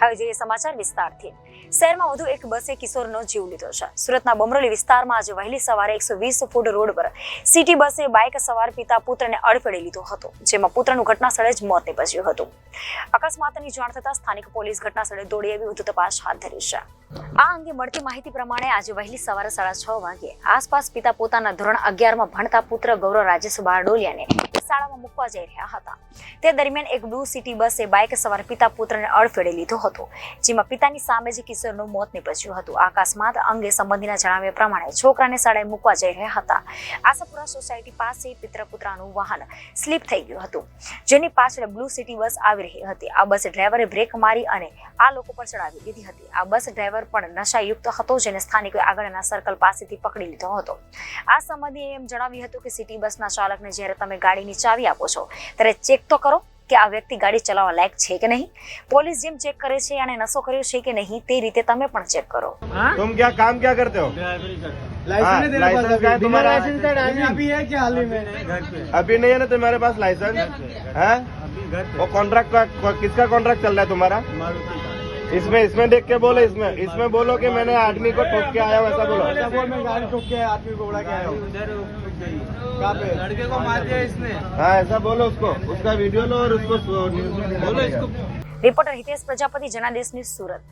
હવે જોઈએ સમાચાર વિસ્તારથી। શહેરમાં વધુ એક બસે કિશોરનો જીવ લીધો છે। સુરતના બમરોલી વિસ્તારમાં આજે વહેલી સવારે 120 ફૂટ રોડ પર સિટી બસે બાઇક સવાર પિતા પુત્રને અડફેટે લીધો હતો, જેમાં પુત્રનું ઘટના સ્થળે જ મોત નીપજ્યું હતું। અકસ્માતની જાણ થતાં સ્થાનિક પોલીસ ઘટના સ્થળે દોડી આવી વધુ તપાસ હાથ ધરી છે। આ અંગે મળતી માહિતી પ્રમાણે આજે વહેલી સવારે 6:30 વાગ્યે આસપાસ પિતા પોતાના ધોરણ 11માં ભણતા પુત્ર ગૌરવ રાજેશ બારડોલિયાને શાળામાં મૂકવા જઈ રહ્યા હતા। તે દરમિયાન એક બ્લુ સિટી બસે બાઇક સવાર પિતા પુત્રને અડફેટે લીધો હતો, જેમાં પિતાની સામે જ કિશોરનું મોત નીપજ્યું હતું। આ અકસ્માત અંગે સંબંધીના જણાવ્યા પ્રમાણે છોકરાને શાળાએ મૂકવા જઈ રહ્યા હતા। આશાપુરા સોસાયટી પાસે પિતા પુત્રનું વાહન સ્લીપ થઈ ગયું હતું, જેની પાછળ બ્લુ સિટી બસ આવી રહી હતી। આ બસ ડ્રાઈવરે બ્રેક મારી અને આ લોકો પર ચડાવી દીધી હતી। આ બસ ડ્રાઈવર પણ નશાયુક્ત હતો, જેને સ્થાનિકોએ આગળના સર્કલ પાસેથી પકડી લીધો હતો। આ સંબંધીએ એમ જણાવ્યું હતું કે સિટી બસના ચાલકને જ્યારે તમે ગાડીની ચાવી આપો છો ત્યારે ચેક તો કરો કે આ વ્યક્તિ ગાડી ચલાવવા લાયક છે કે નહીં। પોલીસ જેમ ચેક કરે છે અને નશો કર્યો છે કે નહીં તે રીતે તમે પણ ચેક કરો। तुम क्या काम क्या करते हो? लाइसेंस है तेरे पास? क्या है तुम्हारा? लाइसेंस का टाइम अभी है क्या? हाल ही में घर पे अभी नहीं है ना तुम्हारे पास लाइसेंस है? अभी घर पे वो कॉन्ट्रैक्ट का किसका कॉन्ट्रैक्ट चल रहा है तुम्हारा? मारुति का इसमें देख के बोलो, इसमें बोलो कि मैंने आदमी को ठोक के आया, वैसा बोलो। ऐसा बोल मैं गाड़ी ठोक के आदमी को उड़ा के आया हूँ। उधर रुक गई, कहाँ पे? लड़के को मार दिया इसने। हाँ ऐसा बोलो उसको, उसका वीडियो लो और उसको न्यूज़ में बोलो इसको। Reporter Hitesh Prajapati, Janadesh news, Surat.